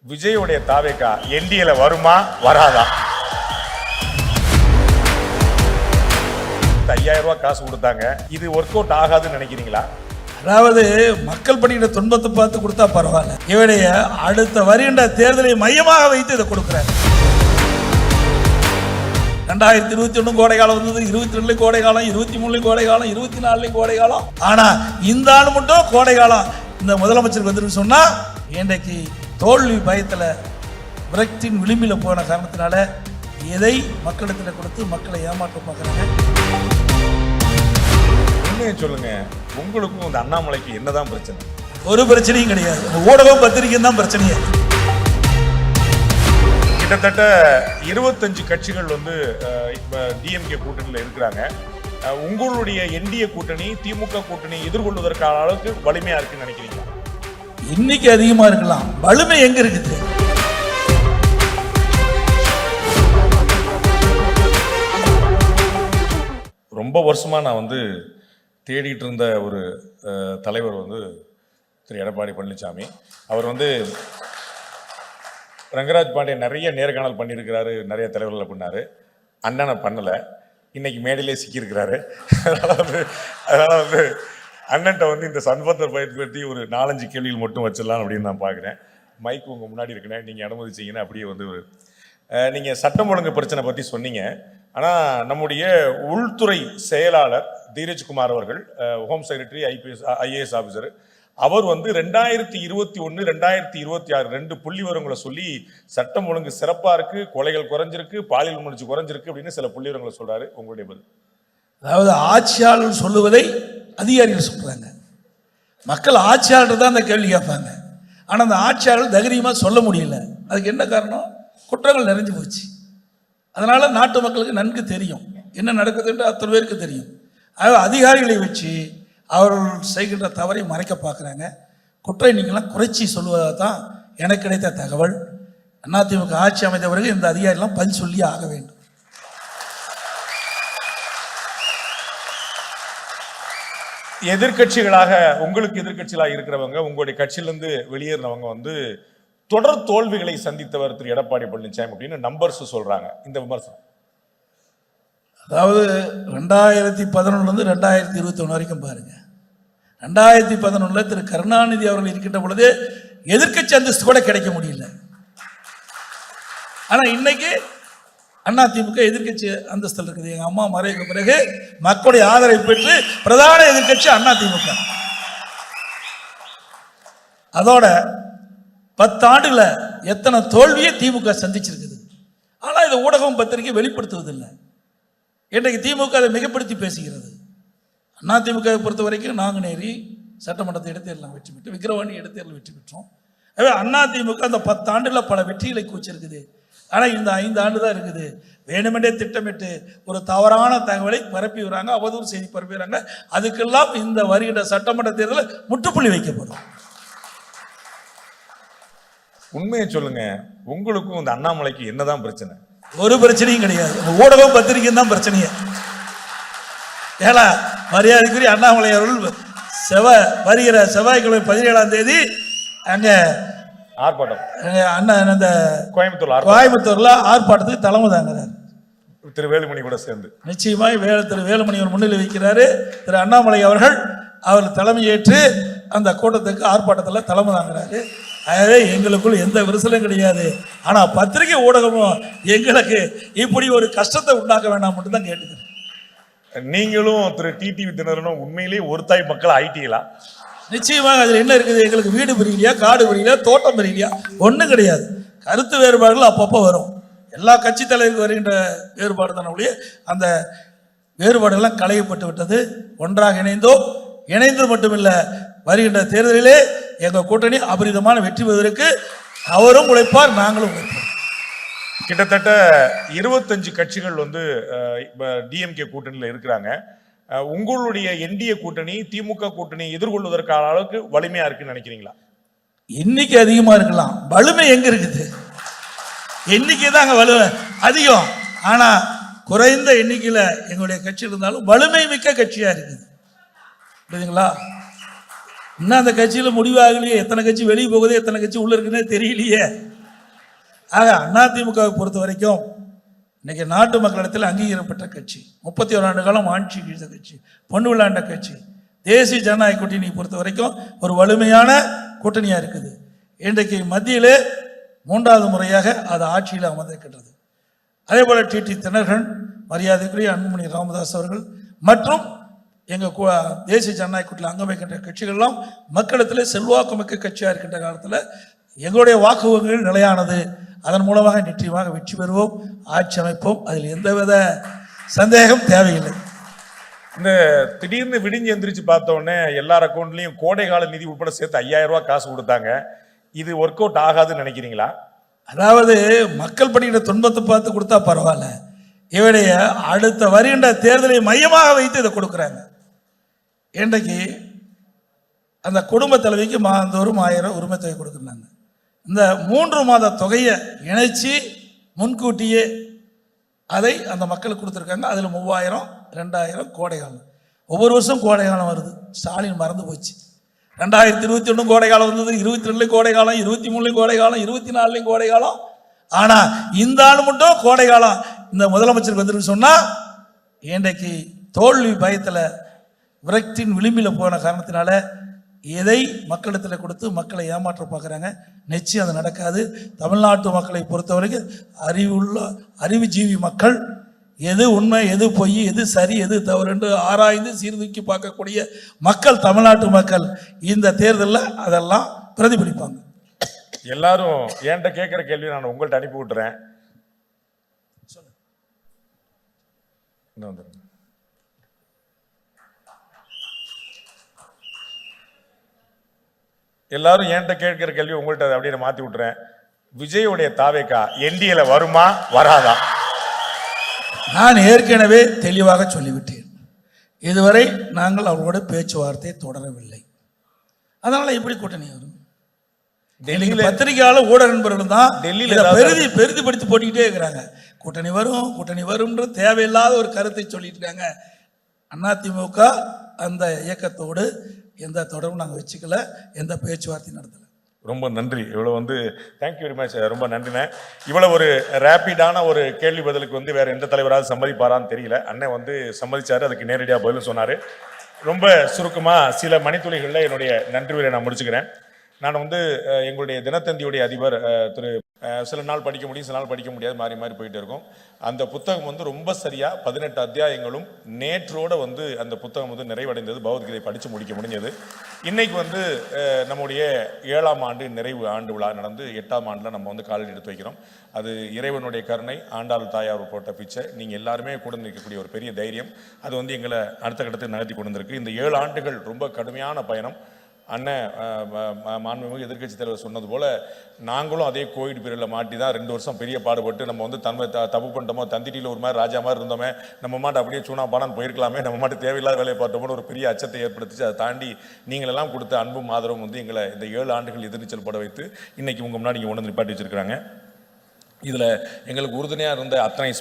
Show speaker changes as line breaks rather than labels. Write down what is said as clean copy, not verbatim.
விஜயோடைய தாவேக்கா என்டிஏல வருமா வராதா? 5000 ரூபாய் காசு கொடுத்தாங்க, இது ஒர்க் அவுட் ஆகாதுன்னு நினைக்கிறீங்களா?
அதாவது மக்கள் படுகிற துன்பத்தை பார்த்து கொடுத்தா பரவாயில்ல, இவருடைய அடுத்த வருகின்ற தேர்தலை மையமாக வைத்து இதை கொடுக்கிறார். 2021 கோடை காலம் வந்தது, 22 கோடை காலம், 23 கோடை காலம், 24 கோடை காலம். ஆனா இந்த ஆண்டு மட்டும் கோடை காலம் இந்த முதலமைச்சர் வந்து சொன்னா இன்றைக்கு தோல்வி பயத்துல விரக்தியின் விளிம்பில போன காரணத்தினால எதை மக்களிடத்தில் கொடுத்து மக்களை ஏமாற்ற பார்க்கிறாங்க.
உண்மையை சொல்லுங்க, உங்களுக்கும் இந்த அண்ணாமலைக்கு என்னதான் பிரச்சனை?
ஒரு பிரச்சனையும் கிடையாது, ஊடகம் பத்திரிகை தான் பிரச்சனையே.
கிட்டத்தட்ட 25 கட்சிகள் வந்து இப்ப டிஎம்கே கூட்டணியில் இருக்கிறாங்க. உங்களுடைய என்டிஏ கூட்டணி திமுக கூட்டணி எதிர்கொள்வதற்கான அளவுக்கு வலிமையா இருக்குன்னு நினைக்கிறீங்களா?
இன்னைக்கு அதிகமா இருக்கலாம், வலிமை எங்க இருக்குது?
ரொம்ப வருஷமா நான் வந்து தேடிட்டு இருந்த ஒரு தலைவர் வந்து திரு எடப்பாடி பழனிசாமி. அவர் வந்து ரங்கராஜ் பாண்டியன் நிறைய நேர்காணல் பண்ணியிருக்கிறாரு, நிறைய தலைவர்களை பண்ணாரு. அண்ணனை பண்ணலை, இன்னைக்கு மேடையிலே சிக்கியிருக்கிறாரு. அதனால வந்து அண்ணன்ட்ட வந்து இந்த சந்தர்ப்பத்தை பயன்படுத்தி ஒரு 4-5 கேள்விகள் மட்டும் வச்சிடலாம் அப்படின்னு நான் பார்க்குறேன். மைக் உங்கள் முன்னாடி இருக்கிறேன், நீங்கள் அனுமதிச்சிங்கன்னா அப்படியே வந்து நீங்கள் சட்டம் ஒழுங்கு பிரச்சனை பற்றி சொன்னீங்க. ஆனால் நம்முடைய உள்துறை செயலாளர் தீரஜ்குமார் அவர்கள், ஹோம் செக்ரட்டரி, ஐஏஎஸ் ஆஃபீஸர், அவர் வந்து 2021, 2026 2 புள்ளி விவரங்களை சொல்லி சட்டம் ஒழுங்கு சிறப்பாக இருக்கு, கொலைகள் குறைஞ்சிருக்கு, பாலியல் முயற்சி குறைஞ்சிருக்கு அப்படின்னு சில புள்ளி விவரங்களை சொல்றாரு. உங்களுடைய பதில்?
அதாவது ஆட்சியாளர் சொல்லுவதை அதிகாரிகள் சொல்றாங்க, மக்கள் ஆட்சியாளர் தான் அந்த கேள்வி கேட்பாங்க. ஆனால் அந்த ஆட்சியாளர் தைரியமாக சொல்ல முடியல. அதுக்கு என்ன காரணம்? குற்றங்கள் நிறைஞ்சு போச்சு. அதனால நாட்டு மக்களுக்கு நன்கு தெரியும் என்ன நடக்குதுன்ற அத்தனை பேருக்கு தெரியும். அதாவது அதிகாரிகளை வச்சு அவர்கள் செய்கின்ற தவறை மறைக்க பார்க்குறாங்க. குற்ற எண்ணிக்கைலாம் குறைச்சி சொல்லுவதாக தான் எனக்கு கிடைத்த தகவல். அதிமுக ஆட்சி அமைந்த பிறகு இந்த அதிகாரிலாம் பதில் சொல்லி ஆக வேண்டும்.
எதிர்கட்சிகளாக, உங்களுக்கு எதிர்கட்சிகளாக இருக்கிறவங்க, உங்களுடைய கட்சியிலிருந்து வெளியேறினவங்க வந்து தொடர் தோல்விகளை சந்தித்தவர் திரு எடப்பாடி பழனிசாமி அப்படின்னு நம்பர்ஸ் சொல்றாங்க. இந்த விமர்சனம்,
அதாவது 2011 2021 வரைக்கும் பாருங்க. 2011 திரு கருணாநிதி அவர்கள் இருக்கின்ற பொழுது எதிர்கட்சி அந்தஸ்து கூட கிடைக்க முடியல. ஆனா இன்னைக்கு அதிமுக எதிர்கட்சி அந்தஸ்தில் இருக்குது. எங்க அம்மா மறைவுக்கு பிறகு மக்களுடைய ஆதரவை பெற்று பிரதான எதிர்கட்சி அதிமுக. அதோட 10 ஆண்டுல எத்தனை தோல்வியை திமுக சந்திச்சிருக்குது. ஆனா இது ஊடகம் பத்திரிகை வெளிப்படுத்துவதில்லை. இன்றைக்கு திமுக அதை மிகப்படுத்தி பேசுகிறது. அதிமுக பொறுத்த வரைக்கும் நாங்குநேரி சட்டமன்றத்தை இடைத்தேர்தல் வெற்றி பெற்று, விக்கிரவாணி இடைத்தேர்தல் வெற்றி பெற்றோம். அதிமுக அந்த 10 ஆண்டுல பல வெற்றிகளை குவிச்சிருக்குது. ஆனால் இந்த 5 ஆண்டு தான் இருக்குது. வேணுமென்றே திட்டமிட்டு ஒரு தவறான தகவலை பரப்பி வராங்க, அவதூறு செய்தி பரப்பிடுறாங்க. அதுக்கெல்லாம் இந்த வருகின்ற சட்டமன்ற தேர்தலில் முற்றுப்புள்ளி வைக்கப்படும்.
உண்மையை சொல்லுங்க, உங்களுக்கும் இந்த அண்ணாமலைக்கு என்னதான் பிரச்சனை?
ஒரு பிரச்சனையும் கிடையாது, ஊடகம் பத்திரிகை தான் பிரச்சனையே. ஏன்னா மரியாதைக்குரிய அண்ணாமலை அவர்கள் வருகிற செவ்வாய்க்கிழமை 17ஆம் தேதி அங்க
ஆர்ப்பாட்டம்,
அண்ணன் அந்த கோயம்புத்தூர்ல ஆர்ப்பாட்டத்துக்கு தலைமை தாங்கிறார்.
திரு வேலுமணி கூட சேர்ந்து
நிச்சயமாய் திரு வேலுமணி அவர் முன்னிலை வைக்கிறாரு. திரு அண்ணாமலை அவர்கள் அவர் தலைமையேற்று அந்த கூட்டத்துக்கு ஆர்ப்பாட்டத்தில் தலைமை தாங்கிறாரு. ஆகவே எங்களுக்குள் எந்த விரிசலும் கிடையாது. ஆனா பத்திரிகை ஊடகமும் எங்களுக்கு இப்படி ஒரு கஷ்டத்தை உண்டாக்க வேண்டாம் மட்டும் தான் கேட்டுக்கிறேன்.
நீங்களும் திரு டிடிவி தினரனும் உண்மையிலேயே ஒரு தாய் மக்கள் ஆயிட்டீங்களா?
நிச்சயமாக அதில் என்ன இருக்குது? எங்களுக்கு வீடு பிரியலையா, காடு பிரியலையா, தோட்டம் பிரியலையா? ஒன்றும் கிடையாது. கருத்து வேறுபாடுகள் அப்பப்போ வரும். எல்லா கட்சி தலைவருக்கு வருகின்ற வேறுபாடு தானே ஒழிய அந்த வேறுபாடுகள்லாம் களையப்பட்டு விட்டது. ஒன்றாக இணைந்தது மட்டுமில்லை, வருகின்ற தேர்தலிலே எங்கள் கூட்டணி அபரிதமான வெற்றி பெறுவதற்கு அவரும் உழைப்பார், நாங்களும் உழைப்போம்.
கிட்டத்தட்ட 25 கட்சிகள் வந்து டிஎம்கே கூட்டணியில் இருக்கிறாங்க. உங்களுடைய என்டிஏ கூட்டணி திமுக கூட்டணி எதிர்கொள்வதற்கான அளவுக்கு வலிமையா இருக்குன்னு நினைக்கிறீங்களா?
எண்ணிக்கை அதிகமா இருக்கலாம், வலிமை எங்க இருக்குது? எண்ணிக்கை தான் அங்க வலிமை அதிகம். ஆனா குறைந்த எண்ணிக்கையில எங்களுடைய கட்சி இருந்தாலும் வலிமை மிக்க கட்சியா இருக்குது. புரியுதுங்களா? இன்னும் அந்த கட்சியில் முடிவாகலையே, எத்தனை கட்சி வெளியே போகுது, எத்தனை கட்சி உள்ள இருக்குன்னே தெரியலையே. ஆக அதிமுகவை பொறுத்த வரைக்கும் இன்னைக்கு நாட்டு மக்களிடத்தில் அங்கீகரிக்கப்பட்ட கட்சி, 31 ஆண்டு காலம் ஆட்சி செய்த கட்சி, பொண்ணு விளையாண்ட கட்சி, தேசிய ஜனநாயக கூட்டணியை பொறுத்த வரைக்கும் ஒரு வலிமையான கூட்டணியாக இருக்குது. இன்றைக்கு மத்தியிலே 3வது முறையாக அது ஆட்சியில் அமர்ந்திருக்கின்றது. அதே போல டிடி தினகரன், மரியாதைக்குரிய அன்புமணி ராமதாஸ் அவர்கள் மற்றும் எங்கள் தேசிய ஜனநாயக கூட்டணியில் அங்கம் வைக்கின்ற கட்சிகள்லாம் மக்களிடத்தில் செல்வாக்கு மிக்க கட்சியாக இருக்கின்ற காலத்தில் எங்களுடைய வாக்குகள் நிலையானது. அதன் மூலமாக நிச்சயமாக வெற்றி பெறுவோம், ஆட்சி அமைப்போம். அதில் எந்தவித சந்தேகம் தேவையில்லை.
இந்த திடீர்னு விடிஞ்சு எந்திரிச்சு பார்த்த உடனே எல்லார் அக்கௌண்ட்லயும் கோடைகால நிதி உட்பட சேர்த்து 5000 ரூபாய் காசு கொடுத்தாங்க. இது ஒர்க் அவுட் ஆகாதுன்னு நினைக்கிறீங்களா?
அதாவது மக்கள் படுகிற துன்பத்தை பார்த்து கொடுத்தா பரவாயில்ல, இவடைய அடுத்த வருகின்ற தேர்தலை மையமாக வைத்து இதை கொடுக்குறாங்க. இன்றைக்கு அந்த குடும்ப தலைவிக்கு மாதந்தோறும் 1000 உரிமை தொகை கொடுக்குறாங்க. இந்த 3 மாத தொகையை இணைச்சி முன்கூட்டியே அதை அந்த மக்களுக்கு கொடுத்துருக்காங்க. அதில் 3000, 2000 கோடைகாலம். ஒவ்வொரு வருஷம் கோடைகாலம் வருது. ஸ்டாலின் மறந்து போச்சு. 2021 கோடைகாலம் வந்தது, 22 கோடைகாலம், 23 கோடைகாலம், 24 கோடைகாலம். ஆனால் இந்த ஆள் மட்டும் கோடைகாலம் இந்த முதலமைச்சருக்கு வந்துருக்கு சொன்னால் இன்றைக்கு தோல்வி பயத்தில் விரக்தியின் விளிம்பில் போன காரணத்தினால எதை மக்களிடத்தில் கொடுத்து மக்களை ஏமாற்ற பார்க்குறாங்க. நிச்சயம் அது நடக்காது. தமிழ்நாட்டு மக்களை பொறுத்தவரைக்கும் அறிவுஜீவி மக்கள் எது உண்மை, எது பொய், எது சரி, எது தவறு என்று ஆராய்ந்து சீர்தூக்கி பார்க்கக்கூடிய மக்கள் தமிழ்நாட்டு மக்கள். இந்த தேர்தலில் அதெல்லாம் பிரதிபலிப்பாங்க.
எல்லாரும் என்கிட்ட கேட்குற கேள்வி நான் உங்கள்கிட்ட அனுப்பி விட்டுறேன். எல்லாரும் என்கிட்ட கேட்கிற கேள்வி உங்கள்கிட்ட அப்படியே மாத்தி விட்டுறேன். விஜயோடைய தாவேக்கா என்டிஏல வருமா வராதா?
நான் ஏற்கனவே தெளிவாக சொல்லிவிட்டேன். இதுவரை நாங்கள் அவர்களோட பேச்சுவார்த்தை தொடரவில்லை. அதனால எப்படி கூட்டணி வரும்? பத்திரிகையாளர் ஊடக நண்பர்கள் தான் பெரிதுபடுத்தி போட்டுக்கிட்டே இருக்கிறாங்க. கூட்டணி வரும், கூட்டணி வரும்ன்ற தேவையில்லாத ஒரு கருத்தை சொல்லிட்டு இருக்காங்க. அதிமுக அந்த இயக்கத்தோடு எந்த தொடர்பும் நாங்கள் வச்சுக்கல, எந்த பேச்சுவார்த்தையும் நடத்தலை.
ரொம்ப நன்றி. இவ்வளோ தேங்க்யூ வெரி மச். ரொம்ப நன்றிண்ணே. இவ்வளோ ஒரு ரேப்பிடான ஒரு கேள்வி பதிலுக்கு வேற எந்த தலைவராவது சம்மதிப்பாரான்னு தெரியல. அண்ணன் சம்மதிச்சாரு, அதுக்கு நேரடியாக பதிலும் சொன்னார். ரொம்ப சுருக்கமாக சில மணித்துளிகளில் என்னுடைய நன்றி உரையை நான் முடிச்சுக்கிறேன். நான் எங்களுடைய தினத்தந்தியுடைய அதிபர் திரு சில நாள் படிக்க முடியும், சில நாள் படிக்க முடியாது, மாறி மாறி போயிட்டு இருக்கும். அந்த புத்தகம் ரொம்ப சரியா 18 அத்தியாயங்களும் நேற்றோட அந்த புத்தகம் நிறைவடைந்தது. பகவத்கீதை படித்து முடிக்க முடிஞ்சது. இன்னைக்கு நம்முடைய 7ஆம் ஆண்டு நிறைவு ஆண்டு விழா நடந்து 8ஆம் ஆண்டில் நம்ம காலடி எடுத்து வைக்கிறோம். அது இறைவனுடைய கருணை, ஆண்டாள் தாயார் போட்ட பிச்சை, நீங்கள் எல்லாருமே கூட நிற்கக்கூடிய ஒரு பெரிய தைரியம், அது எங்களை அடுத்த கட்டத்துக்கு நகர்த்தி கொண்டு வந்திருக்கு. இந்த 7 ஆண்டுகள் ரொம்ப கடுமையான பயணம். அண்ணன் மாண்புமிகு எதிர்கட்சி தலைவர் சொன்னது போல நாங்களும் அதே கோவிட் பீரியடில் மாட்டி தான் 2 வருஷம் பெரிய பாடுபட்டு நம்ம தப்பு பண்ணிட்டோமோ, தந்திட்டியில் ஒரு மாதிரி ராஜா மாதிரி இருந்தோமே, நம்ம மாட்டு அப்படியே சூனா பானான்னு போயிருக்கலாமே, நம்ம மாட்டு தேவையில்லாத வேலையை பார்த்தோமோ ஒரு பெரிய அச்சத்தை ஏற்படுத்திச்சு. அதை தாண்டி நீங்களெல்லாம் கொடுத்த அன்பும் ஆதரவும் எங்களை இந்த 7 ஆண்டுகள் எதிர்நீச்சல் போட வைத்து இன்னைக்கு உங்கள் முன்னாடி இங்கே நிப்பாட்டி வச்சிருக்கிறாங்க. இதில் எங்களுக்கு உறுதுணையாக இருந்த அத்தனை